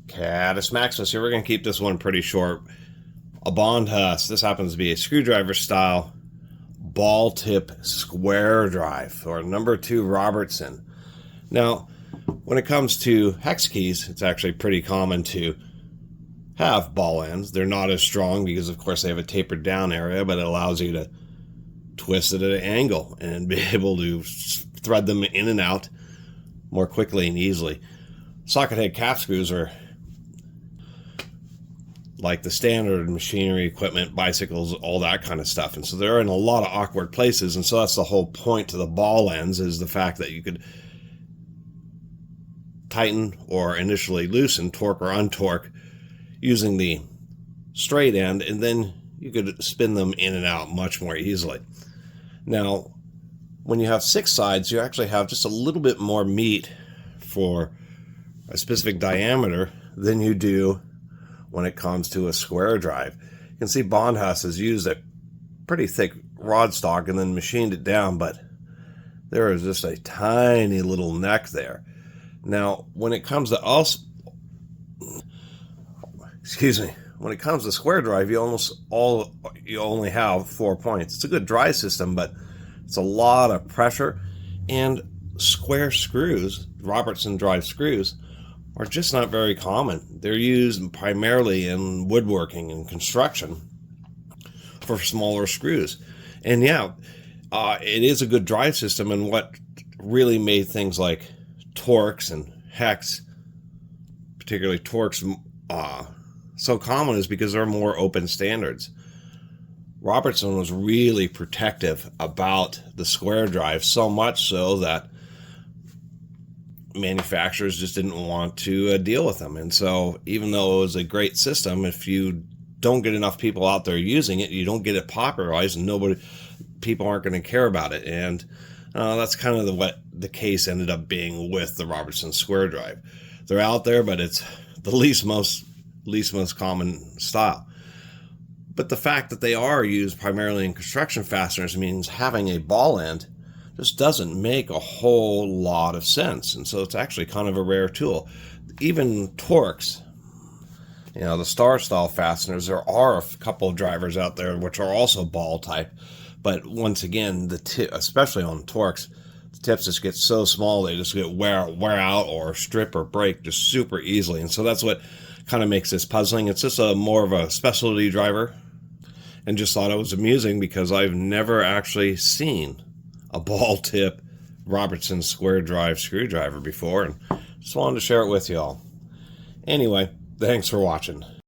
Catus Maximus here. We're going to keep this one pretty short. A Bondhus. This happens to be a screwdriver style ball tip square drive, or number 2 Robertson. Now, when it comes to hex keys, it's actually pretty common to have ball ends. They're not as strong because, of course, they have a tapered down area, but it allows you to twist it at an angle and be able to thread them in and out more quickly and easily. Socket head cap screws are like the standard machinery, equipment, bicycles, all that kind of stuff. And so they're in a lot of awkward places. And so that's the whole point to the ball ends, is the fact that you could tighten or initially loosen, torque or untorque, using the straight end, and then you could spin them in and out much more easily. Now, when you have 6 sides, you actually have just a little bit more meat for a specific diameter than you do when it comes to a square drive. You can see Bondhus has used a pretty thick rod stock and then machined it down, but there is just a tiny little neck there. Now, when it comes to when it comes to square drive, you only have 4 points. It's a good drive system, but it's a lot of pressure, and square screws, Robertson drive screws, are just not very common. They're used primarily in woodworking and construction for smaller screws. And yeah, it is a good drive system, and what really made things like Torx and hex, particularly Torx, so common is because they're more open standards. Robertson was really protective about the square drive, so much so that manufacturers just didn't want to deal with them. And so even though it was a great system, if you don't get enough people out there using it, you don't get it popularized, and people aren't going to care about it. And that's kind of what the case ended up being with the Robertson square drive. They're out there, but it's the least most common style. But the fact that they are used primarily in construction fasteners means having a ball end just doesn't make a whole lot of sense. And so it's actually kind of a rare tool. Even Torx, the star style fasteners, there are a couple of drivers out there which are also ball type. But once again, especially on Torx, the tips just get so small they just get wear out or strip or break just super easily. And so that's what kind of makes this puzzling. It's just more of a specialty driver, and just thought it was amusing because I've never actually seen a ball tip Robertson square drive screwdriver before, and just wanted to share it with y'all. Anyway, thanks for watching.